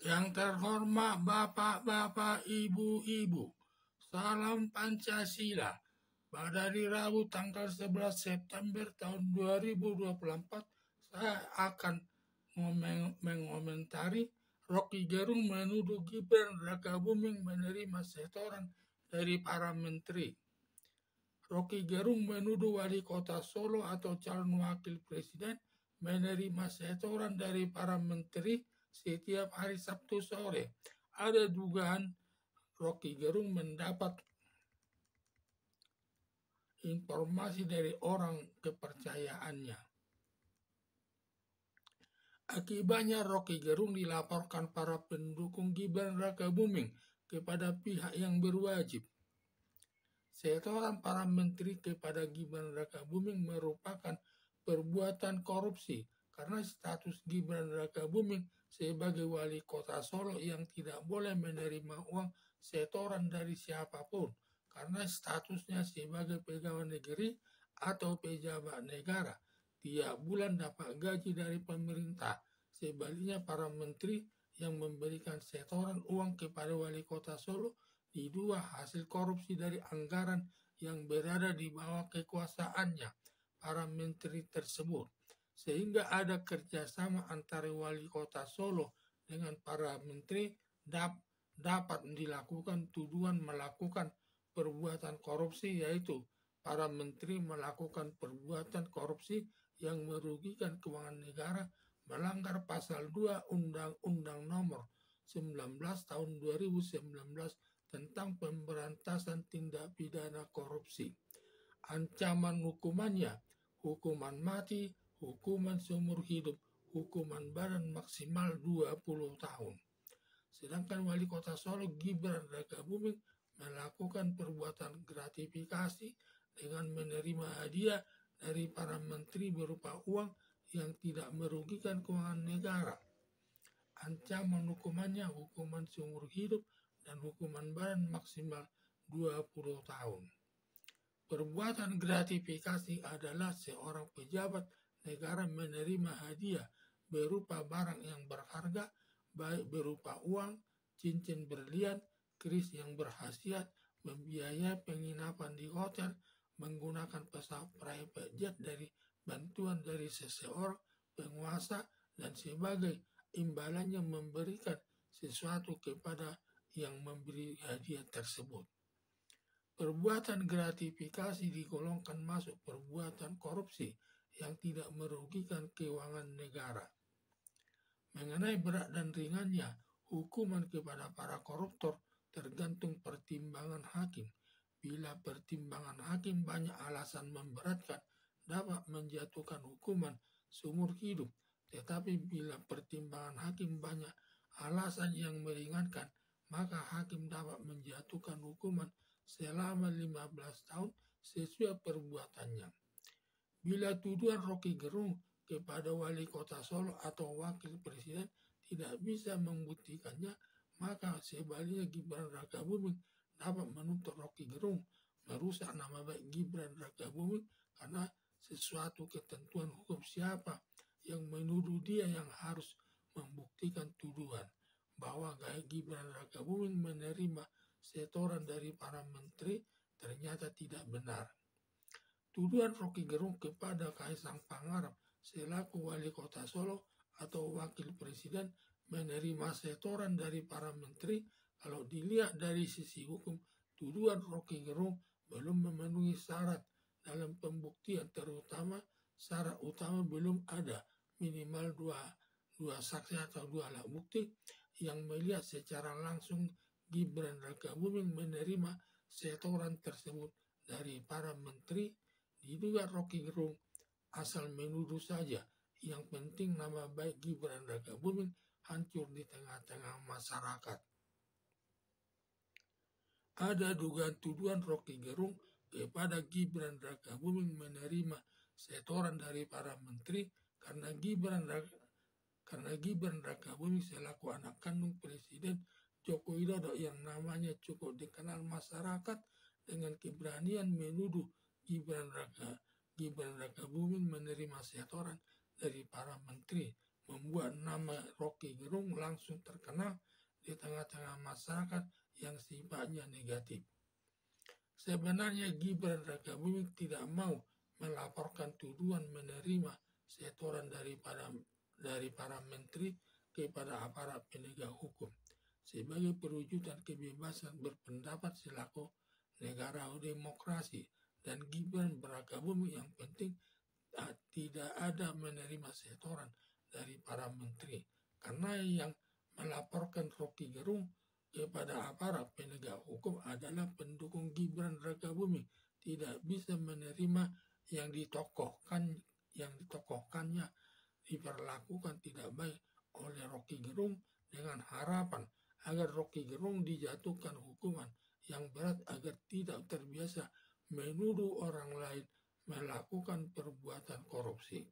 Yang terhormat Bapak-Bapak, Ibu-Ibu, salam Pancasila. Pada hari Rabu tanggal 11 September tahun 2024, saya akan mengomentari Rocky Gerung menuduh Gibran Rakabuming menerima setoran dari para menteri. Rocky Gerung menuduh wali kota Solo atau calon wakil presiden menerima setoran dari para menteri setiap hari Sabtu sore. Ada dugaan Rocky Gerung mendapat informasi dari orang kepercayaannya. Akibatnya Rocky Gerung dilaporkan para pendukung Gibran Rakabuming kepada pihak yang berwajib. Setoran para menteri kepada Gibran Rakabuming merupakan perbuatan korupsi karena status Gibran Rakabuming sebagai wali kota Solo yang tidak boleh menerima uang setoran dari siapapun karena statusnya sebagai pegawai negeri atau pejabat negara. Tiap bulan dapat gaji dari pemerintah. Sebaliknya para menteri yang memberikan setoran uang kepada wali kota Solo diduga hasil korupsi dari anggaran yang berada di bawah kekuasaannya para menteri tersebut. Sehingga ada kerjasama antara wali kota Solo dengan para menteri dapat dilakukan tuduhan melakukan perbuatan korupsi, yaitu para menteri melakukan perbuatan korupsi yang merugikan keuangan negara melanggar pasal 2 Undang-Undang Nomor 19 tahun 2019 tentang pemberantasan tindak pidana korupsi. Ancaman hukumannya, hukuman mati, hukuman seumur hidup, hukuman badan maksimal 20 tahun. Sedangkan wali kota Solo Gibran Rakabuming melakukan perbuatan gratifikasi dengan menerima hadiah dari para menteri berupa uang yang tidak merugikan keuangan negara. Ancaman hukumannya hukuman seumur hidup dan hukuman badan maksimal 20 tahun. Perbuatan gratifikasi adalah seorang pejabat negara menerima hadiah berupa barang yang berharga, baik berupa uang, cincin berlian, keris yang berkhasiat, membiayai penginapan di hotel, menggunakan pesawat private jet dari bantuan dari seseorang, penguasa, dan sebagai imbalannya memberikan sesuatu kepada yang memberi hadiah tersebut. Perbuatan gratifikasi digolongkan masuk perbuatan korupsi yang tidak merugikan keuangan negara. Mengenai berat dan ringannya, hukuman kepada para koruptor tergantung pertimbangan hakim. Bila pertimbangan hakim banyak alasan memberatkan, dapat menjatuhkan hukuman seumur hidup. Tetapi bila pertimbangan hakim banyak alasan yang meringankan, maka hakim dapat menjatuhkan hukuman selama 15 tahun sesuai perbuatannya. Bila tuduhan Rocky Gerung kepada wali kota Solo atau wakil presiden tidak bisa membuktikannya, maka sebaliknya Gibran Rakabuming dapat menuntut Rocky Gerung merusak nama baik Gibran Rakabuming karena sesuatu ketentuan hukum siapa yang menuduh dia yang harus membuktikan tuduhan bahwa Gibran Rakabuming menerima setoran dari para menteri ternyata tidak benar. Tuduhan Rocky Gerung kepada Kaisang Pangarep selaku wali kota Solo atau wakil presiden menerima setoran dari para menteri, kalau dilihat dari sisi hukum, tuduhan Rocky Gerung belum memenuhi syarat dalam pembuktian, terutama syarat utama belum ada minimal dua saksi atau dua alat bukti yang melihat secara langsung Gibran Rakabuming menerima setoran tersebut dari para menteri. Diduga Rocky Gerung asal menuduh saja, yang penting nama baik Gibran Rakabuming hancur di tengah-tengah masyarakat. Ada dugaan tuduhan Rocky Gerung kepada Gibran Rakabuming menerima setoran dari para menteri karena Gibran Rakabuming selaku anak kandung Presiden Joko Widodo yang namanya cukup dikenal masyarakat dengan keberanian menuduh Gibran Rakabuming menerima setoran dari para menteri membuat nama Rocky Gerung langsung terkenal di tengah-tengah masyarakat yang sifatnya negatif. Sebenarnya Gibran Rakabuming tidak mau melaporkan tuduhan menerima setoran dari para menteri kepada aparat penegak hukum sebagai perwujudan kebebasan berpendapat selaku negara demokrasi, dan Gibran Rakabuming yang penting tidak ada menerima setoran dari para menteri, karena yang melaporkan Rocky Gerung kepada aparat penegak hukum adalah pendukung Gibran Rakabuming, tidak bisa menerima yang ditokohkannya diperlakukan tidak baik oleh Rocky Gerung, dengan harapan agar Rocky Gerung dijatuhkan hukuman yang berat agar tidak terbiasa menuduh orang lain melakukan perbuatan korupsi.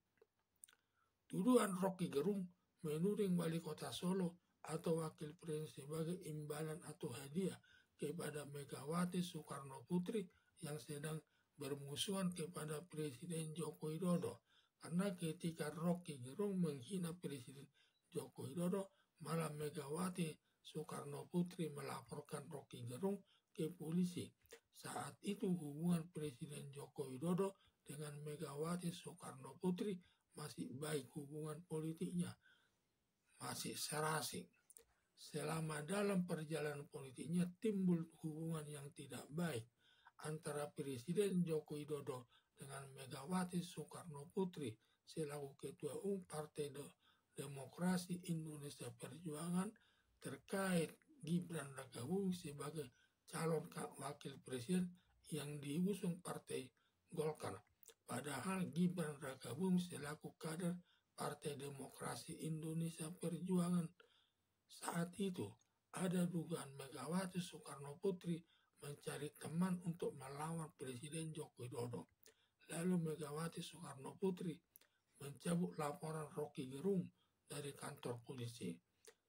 Tuduhan Rocky Gerung menuding wali kota Solo atau wakil presiden sebagai imbalan atau hadiah kepada Megawati Soekarno Putri yang sedang bermusuhan kepada Presiden Joko Widodo. Karena ketika Rocky Gerung menghina Presiden Joko Widodo, malah Megawati Soekarno Putri melaporkan Rocky Gerung ke polisi. Saat itu hubungan Presiden Joko Widodo dengan Megawati Soekarno Putri masih baik, hubungan politiknya masih serasi. Selama dalam perjalanan politiknya timbul hubungan yang tidak baik antara Presiden Joko Widodo dengan Megawati Soekarno Putri selaku Ketua Umum Partai Demokrasi Indonesia Perjuangan terkait Gibran Rakabuming sebagai calon wakil presiden yang diusung Partai Golkar. Padahal Gibran Rakabuming selaku kader Partai Demokrasi Indonesia Perjuangan saat itu ada dugaan Megawati Soekarno Putri mencari teman untuk melawan Presiden Joko Widodo. Lalu Megawati Soekarno Putri mencabut laporan Rocky Gerung dari kantor polisi.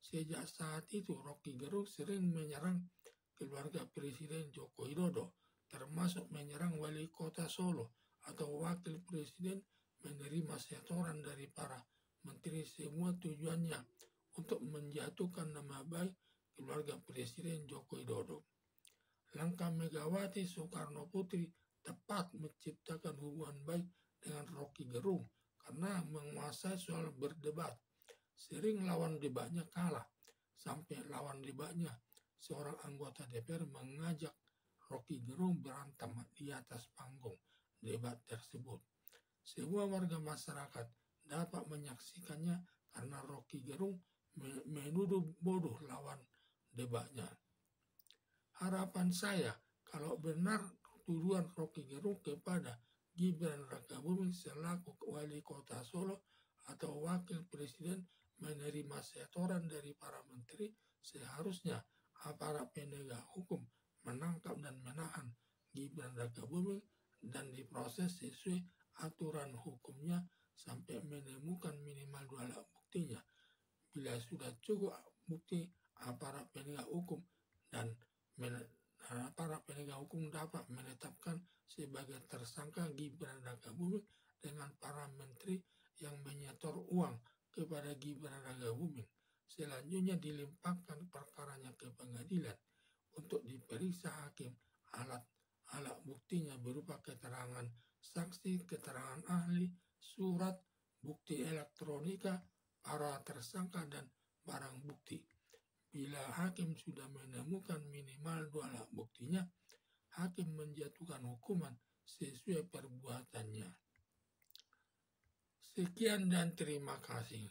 Sejak saat itu Rocky Gerung sering menyerang keluarga Presiden Joko Widodo, termasuk menyerang wali kota Solo atau wakil presiden, menerima setoran dari para menteri. Semua tujuannya untuk menjatuhkan nama baik keluarga Presiden Joko Widodo. Langkah Megawati Soekarno Putri tepat menciptakan hubungan baik dengan Rocky Gerung karena menguasai soal berdebat. Sering lawan debatnya kalah, sampai lawan debatnya seorang anggota DPR mengajak Rocky Gerung berantem di atas panggung debat tersebut. Semua warga masyarakat dapat menyaksikannya karena Rocky Gerung menuduh bodoh lawan debatnya. Harapan saya kalau benar tuduhan Rocky Gerung kepada Gibran Rakabuming selaku wali kota Solo atau wakil presiden menerima setoran dari para menteri, seharusnya aparat penegak hukum menangkap dan menahan Gibran Rakabuming dan diproses sesuai aturan hukumnya sampai menemukan minimal 2 alat buktinya. Bila sudah cukup bukti, aparat penegak hukum dapat menetapkan sebagai tersangka Gibran Rakabuming dengan para menteri yang menyetor uang kepada Gibran Rakabuming. Selanjutnya dilimpahkan perkaranya ke pengadilan untuk diperiksa hakim. Alat buktinya berupa keterangan saksi, keterangan ahli, surat, bukti elektronika, para tersangka, dan barang bukti. Bila hakim sudah menemukan minimal 2 alat buktinya, hakim menjatuhkan hukuman sesuai perbuatannya. Sekian dan terima kasih.